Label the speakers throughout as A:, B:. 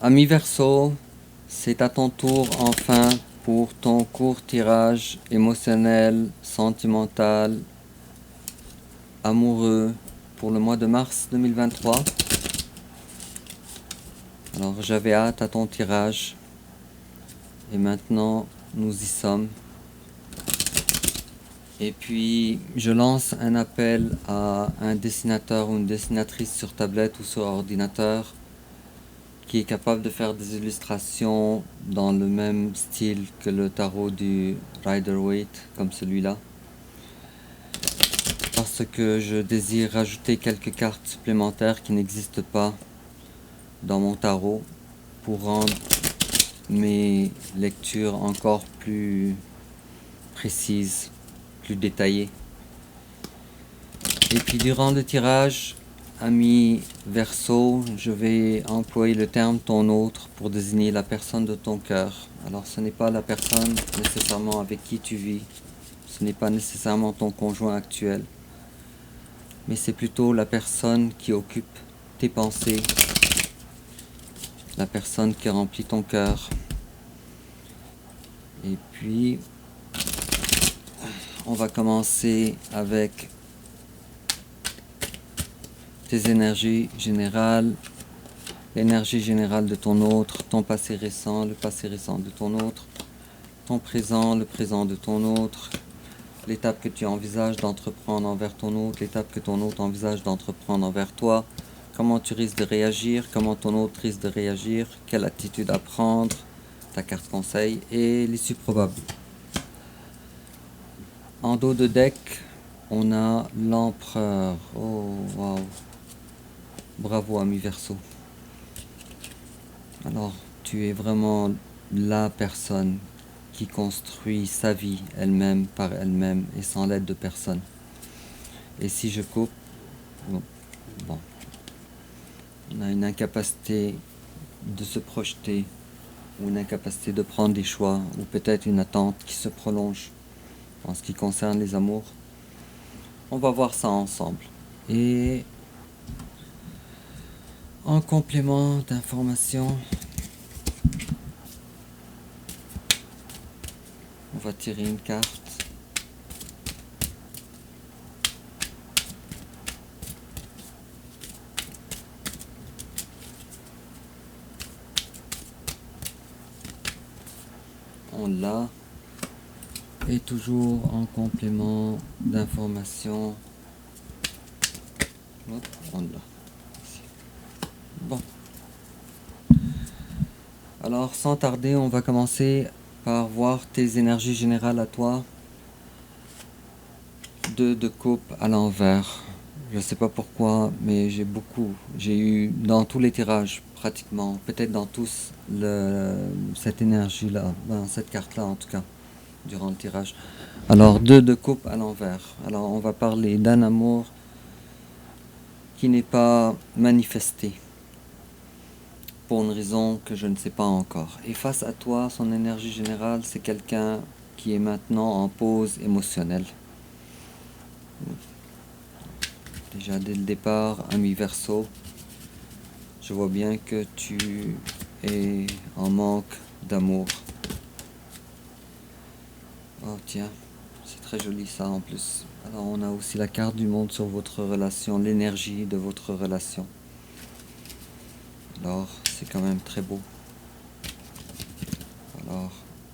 A: Ami Verseau, c'est à ton tour enfin pour ton court tirage émotionnel, sentimental, amoureux pour le mois de mars 2023. Alors j'avais hâte à ton tirage et maintenant nous y sommes. Et puis je lance un appel à un dessinateur ou une dessinatrice sur tablette ou sur ordinateur qui est capable de faire des illustrations dans le même style que le tarot du Rider-Waite, comme celui-là. Parce que je désire rajouter quelques cartes supplémentaires qui n'existent pas dans mon tarot pour rendre mes lectures encore plus précises, plus détaillées. Et puis durant le tirage, ami Verseau, je vais employer le terme ton autre pour désigner la personne de ton cœur. Alors ce n'est pas la personne nécessairement avec qui tu vis, ce n'est pas nécessairement ton conjoint actuel, mais c'est plutôt la personne qui occupe tes pensées, la personne qui remplit ton cœur. Et puis, on va commencer avec tes énergies générales, l'énergie générale de ton autre, ton passé récent, le passé récent de ton autre, ton présent, le présent de ton autre, l'étape que tu envisages d'entreprendre envers ton autre, l'étape que ton autre envisage d'entreprendre envers toi, comment tu risques de réagir, comment ton autre risque de réagir, quelle attitude à prendre, ta carte conseil et l'issue probable. En dos de deck, on a l'empereur. Oh, waouh. Bravo, ami Verseau. Alors, tu es vraiment la personne qui construit sa vie elle-même par elle-même et sans l'aide de personne. Et si je coupe, bon, on a une incapacité de se projeter ou une incapacité de prendre des choix ou peut-être une attente qui se prolonge en ce qui concerne les amours. On va voir ça ensemble. Et en complément d'information, on va tirer une carte. On l'a. Et toujours en complément d'information, on l'a. Bon. Alors sans tarder, on va commencer par voir tes énergies générales à toi. 2 de coupe à l'envers. Je sais pas pourquoi, mais j'ai eu dans tous les tirages pratiquement, peut-être dans tous, cette énergie-là, cette carte-là en tout cas, durant le tirage. Alors 2 de coupe à l'envers. Alors on va parler d'un amour qui n'est pas manifesté pour une raison que je ne sais pas encore. Et face à toi, son énergie générale, c'est quelqu'un qui est maintenant en pause émotionnelle. Déjà dès le départ, ami Verseau, je vois bien que tu es en manque d'amour. Oh tiens, c'est très joli ça en plus. Alors on a aussi la carte du monde sur votre relation, l'énergie de votre relation. Alors c'est quand même très beau. Alors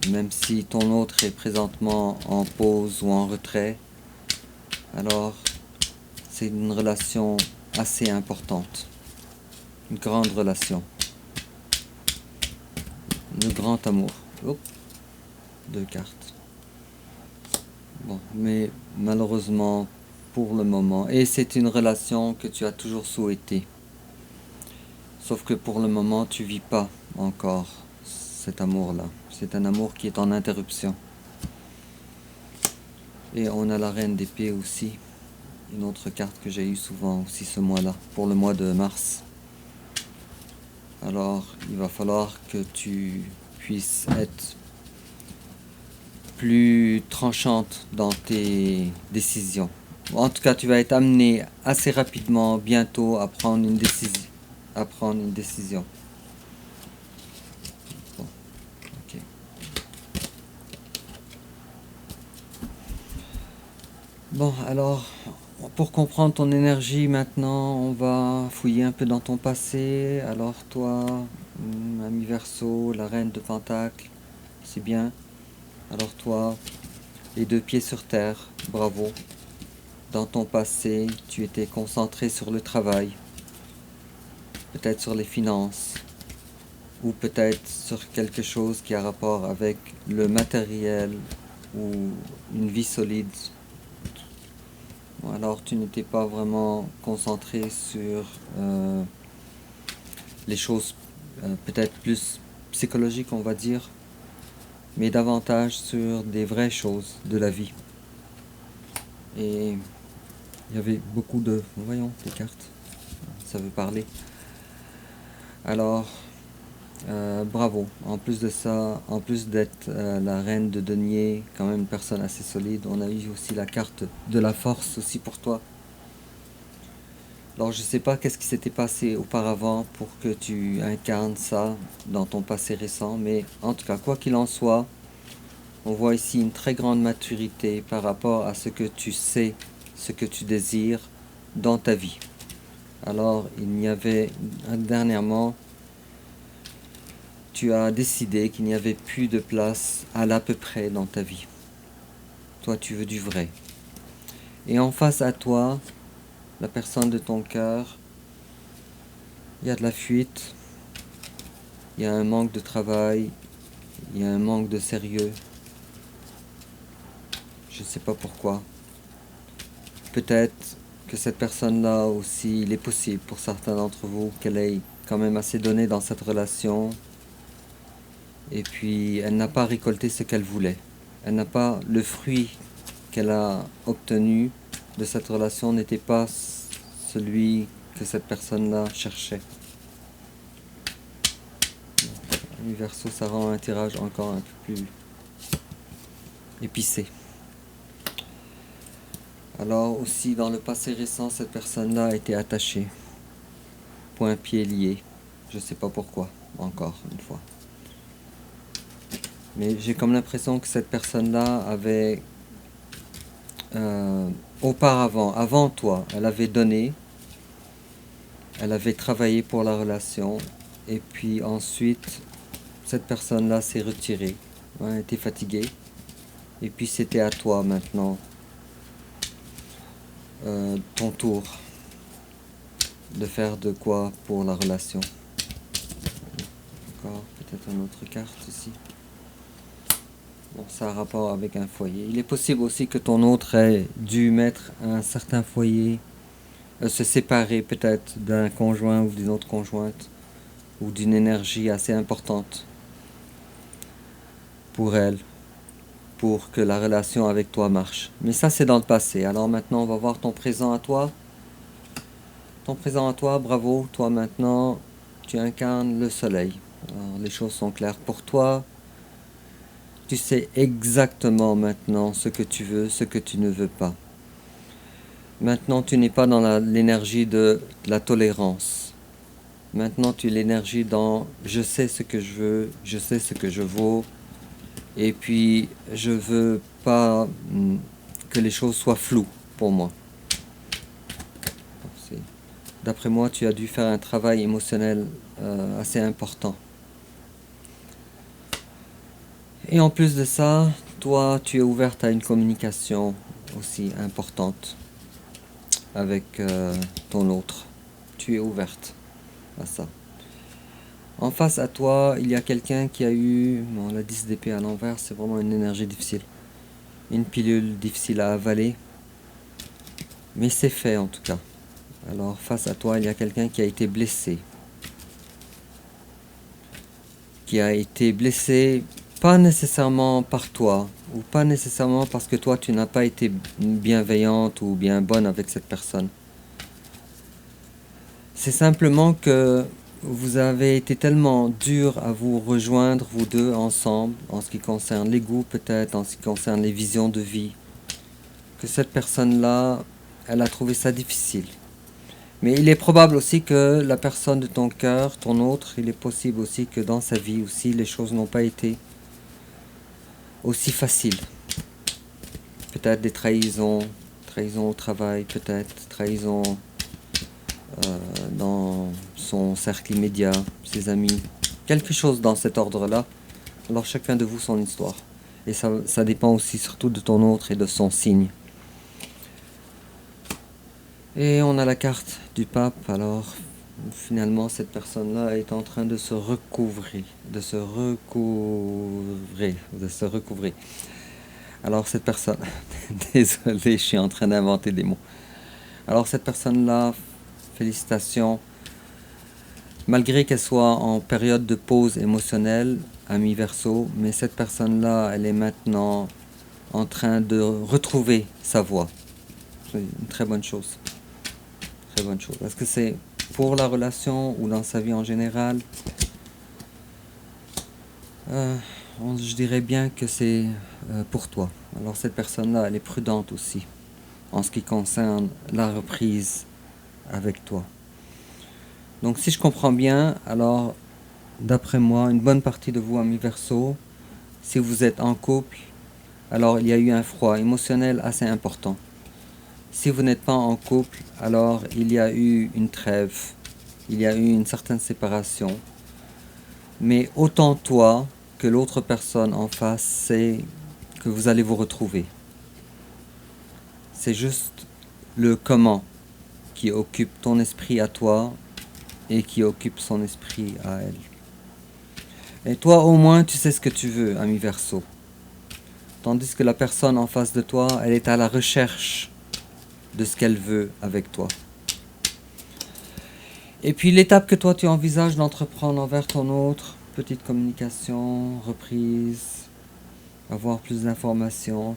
A: même si ton autre est présentement en pause ou en retrait, alors c'est une relation assez importante. Une grande relation. De grand amour. Oh, 2 cartes. Bon, mais malheureusement, pour le moment, et c'est une relation que tu as toujours souhaité. Sauf que pour le moment, tu vis pas encore cet amour-là. C'est un amour qui est en interruption. Et on a la reine d'épée aussi. Une autre carte que j'ai eue souvent aussi ce mois-là, pour le mois de mars. Alors, il va falloir que tu puisses être plus tranchante dans tes décisions. En tout cas, tu vas être amené assez rapidement, bientôt, à prendre une décision. Bon, alors, pour comprendre ton énergie maintenant, on va fouiller un peu dans ton passé. Alors toi, ami Verseau, la reine de Pentacle, c'est bien. Alors toi, les deux pieds sur terre, bravo. Dans ton passé, tu étais concentré sur le travail, peut-être sur les finances, ou peut-être sur quelque chose qui a rapport avec le matériel ou une vie solide. Bon, alors tu n'étais pas vraiment concentré sur les choses peut-être plus psychologiques, on va dire, mais davantage sur des vraies choses de la vie. Et il y avait beaucoup de... Voyons, des cartes, ça veut parler. Alors, bravo. En plus de ça, en plus d'être la reine de denier, quand même une personne assez solide, on a eu aussi la carte de la force aussi pour toi. Alors je sais pas qu'est-ce qui s'était passé auparavant pour que tu incarnes ça dans ton passé récent, mais en tout cas, quoi qu'il en soit, on voit ici une très grande maturité par rapport à ce que tu sais, ce que tu désires dans ta vie. Alors il y avait dernièrement, tu as décidé qu'il n'y avait plus de place à l'à peu près dans ta vie. Toi tu veux du vrai. Et en face à toi, la personne de ton cœur, il y a de la fuite, il y a un manque de travail, il y a un manque de sérieux. Je ne sais pas pourquoi. Peut-être que cette personne-là aussi, il est possible pour certains d'entre vous qu'elle ait quand même assez donné dans cette relation et puis elle n'a pas récolté ce qu'elle voulait. Elle n'a pas le fruit qu'elle a obtenu de cette relation n'était pas celui que cette personne-là cherchait. Le Verseau, ça rend un tirage encore un peu plus épicé. Alors aussi dans le passé récent, cette personne-là a été attachée, point pied lié. Je sais pas pourquoi, encore une fois. Mais j'ai comme l'impression que cette personne-là avait auparavant, avant toi, elle avait donné, elle avait travaillé pour la relation, et puis ensuite, cette personne-là s'est retirée, elle était fatiguée, et puis c'était à toi maintenant, ton tour de faire de quoi pour la relation. Encore peut-être une autre carte ici. Bon, ça a rapport avec un foyer. Il est possible aussi que ton autre ait dû mettre un certain foyer, se séparer peut-être d'un conjoint ou d'une autre conjointe, ou d'une énergie assez importante pour elle, pour que la relation avec toi marche. Mais ça, c'est dans le passé. Alors maintenant, on va voir ton présent à toi. Ton présent à toi, bravo. Toi maintenant, tu incarnes le soleil. Alors, les choses sont claires pour toi. Tu sais exactement maintenant ce que tu veux, ce que tu ne veux pas. Maintenant, tu n'es pas dans l'énergie de la tolérance. Maintenant, tu es l'énergie dans je sais ce que je veux, je sais ce que je vaux, et puis je veux pas que les choses soient floues pour moi. D'après moi, tu as dû faire un travail émotionnel assez important. Et en plus de ça, toi, tu es ouverte à une communication aussi importante avec ton autre. Tu es ouverte à ça. En face à toi, il y a quelqu'un qui a eu... Bon, la 10 d'épée à l'envers, c'est vraiment une énergie difficile. Une pilule difficile à avaler. Mais c'est fait en tout cas. Alors face à toi, il y a quelqu'un qui a été blessé. Qui a été blessé, pas nécessairement par toi, ou pas nécessairement parce que toi tu n'as pas été bienveillante ou bien bonne avec cette personne. C'est simplement que vous avez été tellement dur à vous rejoindre, vous deux, ensemble, en ce qui concerne les goûts peut-être, en ce qui concerne les visions de vie, que cette personne-là, elle a trouvé ça difficile. Mais il est probable aussi que la personne de ton cœur, ton autre, il est possible aussi que dans sa vie aussi, les choses n'ont pas été aussi faciles. Peut-être des trahisons Trahison au travail peut-être, trahison dans son cercle immédiat, ses amis, quelque chose dans cet ordre-là. Alors chacun de vous son histoire. Et ça dépend aussi surtout de ton autre et de son signe. Et on a la carte du pape. Alors finalement cette personne-là est en train de se recouvrir. Alors cette personne, désolé, je suis en train d'inventer des mots. Alors cette personne-là, félicitations. Malgré qu'elle soit en période de pause émotionnelle, ami Verseau, mais cette personne-là, elle est maintenant en train de retrouver sa voie. C'est une très bonne chose. Très bonne chose. Est-ce que c'est pour la relation ou dans sa vie en général? Je dirais bien que c'est pour toi. Alors cette personne-là, elle est prudente aussi en ce qui concerne la reprise avec toi. Donc si je comprends bien, alors d'après moi, une bonne partie de vous, amis Verseau, si vous êtes en couple, alors il y a eu un froid émotionnel assez important. Si vous n'êtes pas en couple, alors il y a eu une trêve, il y a eu une certaine séparation. Mais autant toi que l'autre personne en face, c'est que vous allez vous retrouver. C'est juste le comment qui occupe ton esprit à toi et qui occupe son esprit à elle. Et toi au moins tu sais ce que tu veux, ami Verseau. Tandis que la personne en face de toi, elle est à la recherche de ce qu'elle veut avec toi. Et puis l'étape que toi tu envisages d'entreprendre envers ton autre, petite communication, reprise, avoir plus d'informations.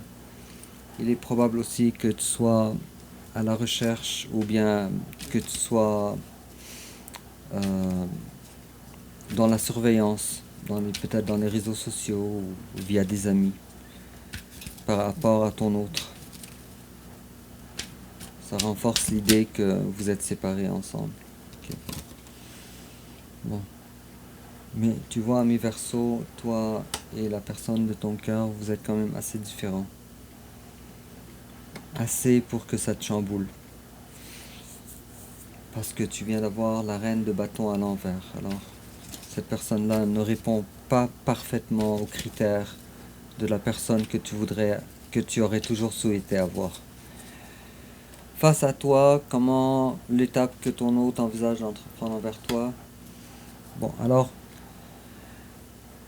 A: Il est probable aussi que tu sois à la recherche ou bien que tu sois dans la surveillance, peut-être dans les réseaux sociaux ou via des amis par rapport à ton autre. Ça renforce l'idée que vous êtes séparés ensemble. Okay. Bon. Mais tu vois, ami Verseau, toi et la personne de ton cœur, vous êtes quand même assez différents. Assez pour que ça te chamboule. Parce que tu viens d'avoir la reine de bâton à l'envers. Alors, cette personne-là ne répond pas parfaitement aux critères de la personne que tu aurais toujours souhaité avoir. Face à toi, comment l'étape que ton hôte envisage d'entreprendre envers toi? Bon, alors,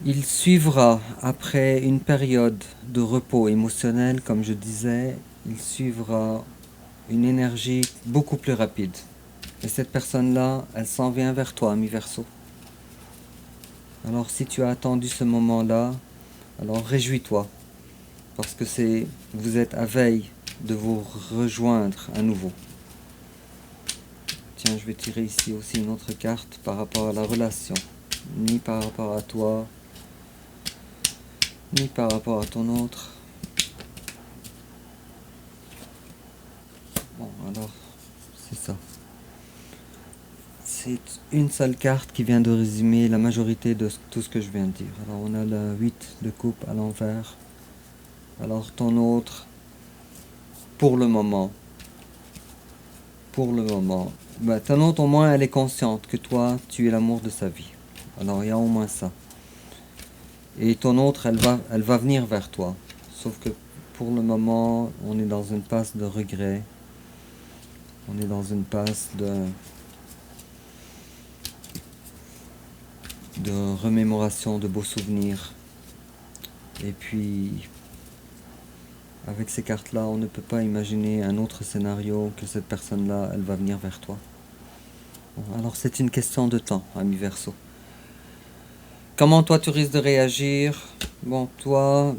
A: il suivra, après une période de repos émotionnel, comme je disais, il suivra une énergie beaucoup plus rapide. Et cette personne-là, elle s'en vient vers toi, ami Verseau. Alors si tu as attendu ce moment-là, alors réjouis-toi. Parce que vous êtes à veille de vous rejoindre à nouveau. Tiens, je vais tirer ici aussi une autre carte par rapport à la relation. Ni par rapport à toi, ni par rapport à ton autre. Bon, alors, c'est ça. C'est une seule carte qui vient de résumer la majorité de tout ce que je viens de dire. Alors, on a la 8 de coupe à l'envers. Alors, ton autre, pour le moment, ton autre, au moins, elle est consciente que toi, tu es l'amour de sa vie. Alors, il y a au moins ça. Et ton autre, elle va venir vers toi. Sauf que pour le moment, on est dans une passe de regret. On est dans une passe de remémoration de beaux souvenirs. Et puis, avec ces cartes-là, on ne peut pas imaginer un autre scénario que cette personne-là, elle va venir vers toi. Bon, alors c'est une question de temps, ami Verseau. Comment toi tu risques de réagir? Bon, toi,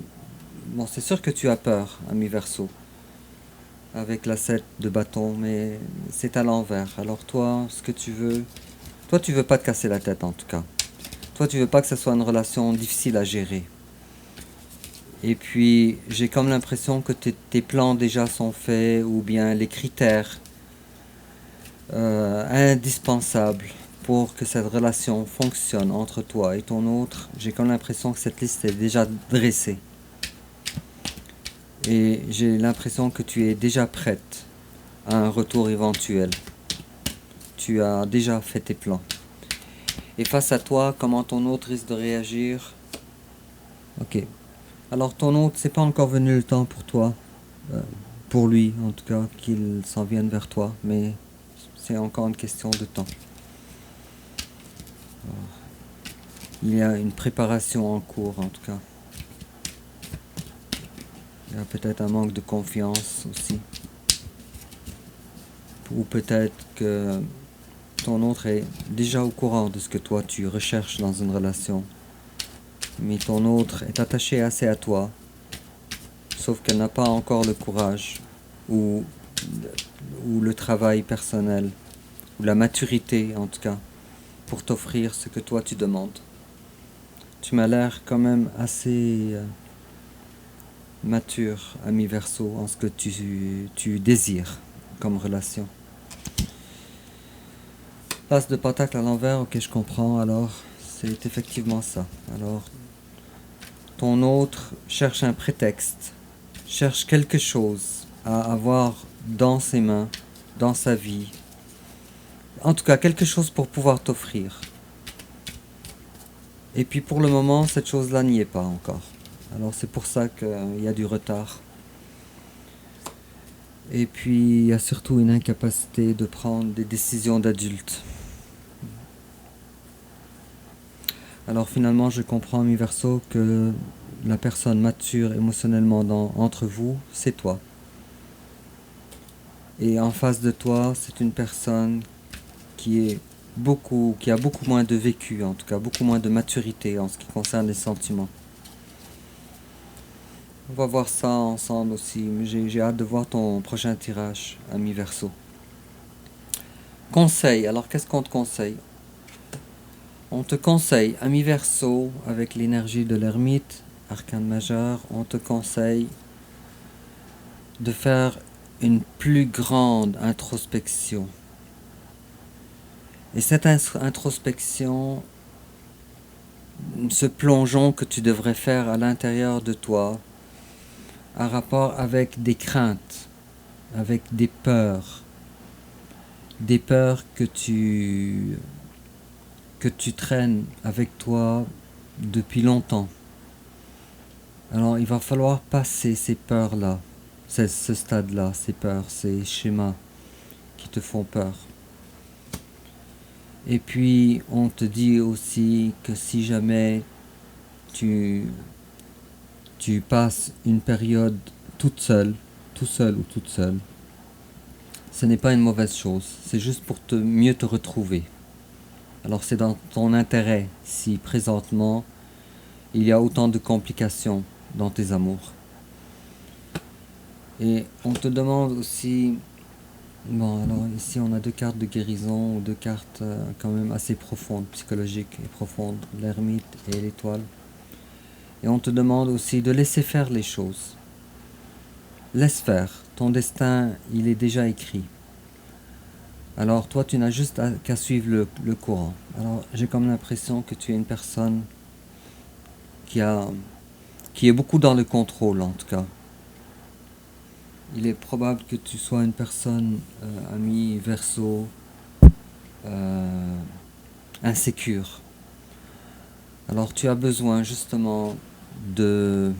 A: c'est sûr que tu as peur, ami Verseau, avec la 7 de bâton, mais c'est à l'envers. Alors toi, ce que tu veux, toi tu veux pas te casser la tête en tout cas. Toi tu veux pas que ce soit une relation difficile à gérer. Et puis j'ai comme l'impression que tes plans déjà sont faits, ou bien les critères indispensables pour que cette relation fonctionne entre toi et ton autre, j'ai comme l'impression que cette liste est déjà dressée. Et j'ai l'impression que tu es déjà prête à un retour éventuel. Tu as déjà fait tes plans. Et face à toi, comment ton hôte risque de réagir? Ok. Alors ton hôte, c'est pas encore venu le temps pour toi, euh, pour lui en tout cas, qu'il s'en vienne vers toi, mais c'est encore une question de temps. Il y a une préparation en cours en tout cas. Il y a peut-être un manque de confiance aussi. Ou peut-être que ton autre est déjà au courant de ce que toi tu recherches dans une relation. Mais ton autre est attaché assez à toi, sauf qu'elle n'a pas encore le courage ou, ou le travail personnel, ou la maturité en tout cas, pour t'offrir ce que toi tu demandes. Tu m'as l'air quand même assez mature, ami Verseau, en ce que tu désires comme relation. L'as de pentacle à l'envers, ok, je comprends, alors c'est effectivement ça. Alors, ton autre cherche un prétexte, cherche quelque chose à avoir dans ses mains, dans sa vie. En tout cas, quelque chose pour pouvoir t'offrir. Et puis pour le moment, cette chose-là n'y est pas encore. Alors c'est pour ça qu'il y a du retard. Et puis il y a surtout une incapacité de prendre des décisions d'adulte. Alors finalement, je comprends, mi Verseau, que la personne mature émotionnellement entre vous, c'est toi. Et en face de toi, c'est une personne qui a beaucoup moins de vécu, en tout cas beaucoup moins de maturité en ce qui concerne les sentiments. On va voir ça ensemble aussi. J'ai hâte de voir ton prochain tirage, ami Verseau. Conseil, alors qu'est-ce qu'on te conseille? On te conseille, ami Verseau, avec l'énergie de l'ermite, arcane majeur, on te conseille de faire une plus grande introspection. Et cette introspection, ce plongeon que tu devrais faire à l'intérieur de toi, a rapport avec des craintes, avec des peurs que tu traînes avec toi depuis longtemps. Alors il va falloir passer ces peurs-là, ce stade-là, ces peurs, ces schémas qui te font peur. Et puis on te dit aussi que si jamais tu passes une période toute seule, tout seul ou toute seule, ce n'est pas une mauvaise chose, c'est juste pour mieux te retrouver. Alors c'est dans ton intérêt si présentement il y a autant de complications dans tes amours. Et on te demande aussi, bon alors ici on a deux cartes de guérison, ou deux cartes quand même assez profondes, psychologiques et profondes, l'ermite et l'étoile. Et on te demande aussi de laisser faire les choses. Laisse faire, ton destin il est déjà écrit. Alors toi tu n'as juste qu'à suivre le courant. Alors j'ai comme l'impression que tu es une personne qui est beaucoup dans le contrôle en tout cas. Il est probable que tu sois une personne, ami Verseau, insécure. Alors tu as besoin justement de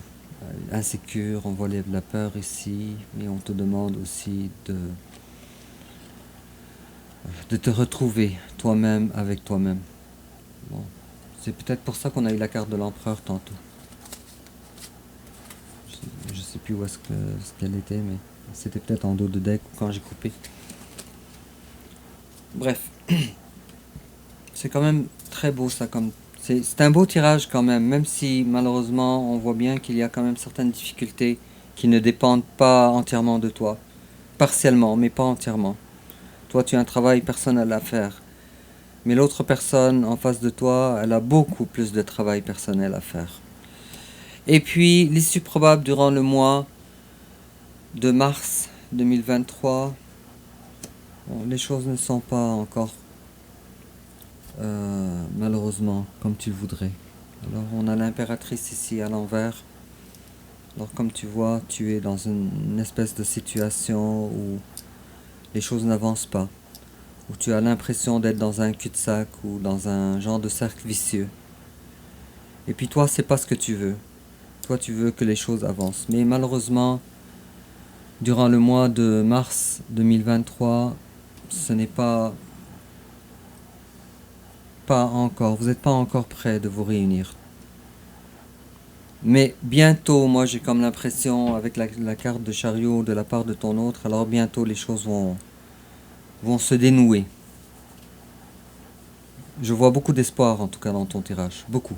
A: insécure, on voit la peur ici, mais on te demande aussi de te retrouver toi-même avec toi-même. Bon. C'est peut-être pour ça qu'on a eu la carte de l'empereur tantôt. Je sais plus où est-ce qu'elle était, mais c'était peut-être en dos de deck ou quand j'ai coupé. Bref. C'est quand même très beau ça, c'est un beau tirage quand même si malheureusement on voit bien qu'il y a quand même certaines difficultés qui ne dépendent pas entièrement de toi. Partiellement, mais pas entièrement. Toi tu as un travail personnel à faire. Mais l'autre personne en face de toi, elle a beaucoup plus de travail personnel à faire. Et puis, l'issue probable durant le mois de mars 2023, bon, les choses ne sont pas encore malheureusement comme tu le voudrais. Alors on a l'impératrice ici à l'envers. Alors comme tu vois, tu es dans une espèce de situation où les choses n'avancent pas, où tu as l'impression d'être dans un cul-de-sac ou dans un genre de cercle vicieux. Et puis toi, c'est pas ce que tu veux. Toi, tu veux que les choses avancent. Mais malheureusement, durant le mois de mars 2023, ce n'est pas encore. Vous n'êtes pas encore prêt de vous réunir. Mais bientôt, moi j'ai comme l'impression, avec la carte de chariot de la part de ton autre, alors bientôt les choses vont se dénouer. Je vois beaucoup d'espoir en tout cas dans ton tirage. Beaucoup.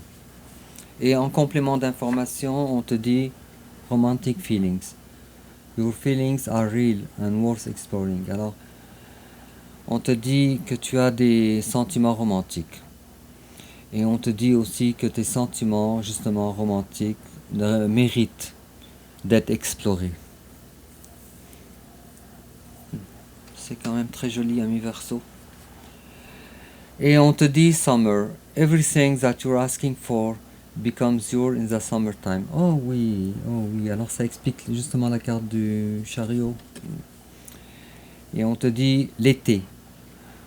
A: Et en complément d'information, on te dit romantic feelings. Your feelings are real and worth exploring. Alors, on te dit que tu as des sentiments romantiques. Et on te dit aussi que tes sentiments, justement romantiques, méritent d'être explorés. C'est quand même très joli, ami Verseau. Et on te dit summer. Everything that you're asking for becomes yours in the summertime. Oh oui, oh oui. Alors ça explique justement la carte du chariot. Et on te dit l'été.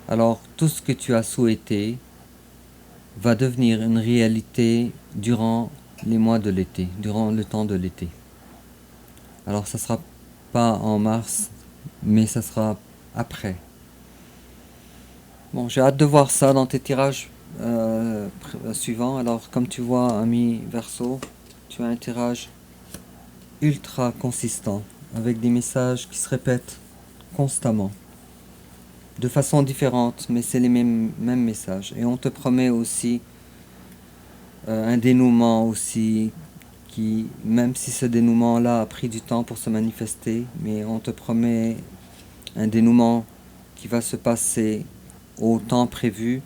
A: Alors tout ce que tu as souhaité va devenir une réalité durant les mois de l'été, durant le temps de l'été. Alors ça sera pas en mars, mais ça sera après. Bon, j'ai hâte de voir ça dans tes tirages suivants. Alors comme tu vois, ami Verseau, tu as un tirage ultra consistant, avec des messages qui se répètent constamment, de façon différente, mais c'est les mêmes messages. Et on te promet aussi un dénouement aussi, qui, même si ce dénouement-là a pris du temps pour se manifester, mais on te promet un dénouement qui va se passer au temps prévu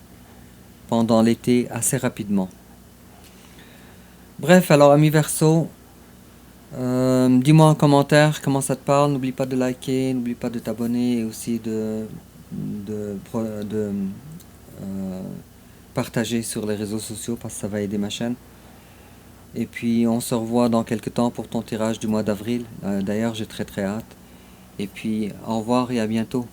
A: pendant l'été assez rapidement. Bref, alors ami Verseau, dis-moi en commentaire comment ça te parle. N'oublie pas de liker, n'oublie pas de t'abonner et aussi de partager sur les réseaux sociaux parce que ça va aider ma chaîne. Et puis on se revoit dans quelques temps pour ton tirage du mois d'avril. D'ailleurs, j'ai très hâte. Et puis au revoir et à bientôt.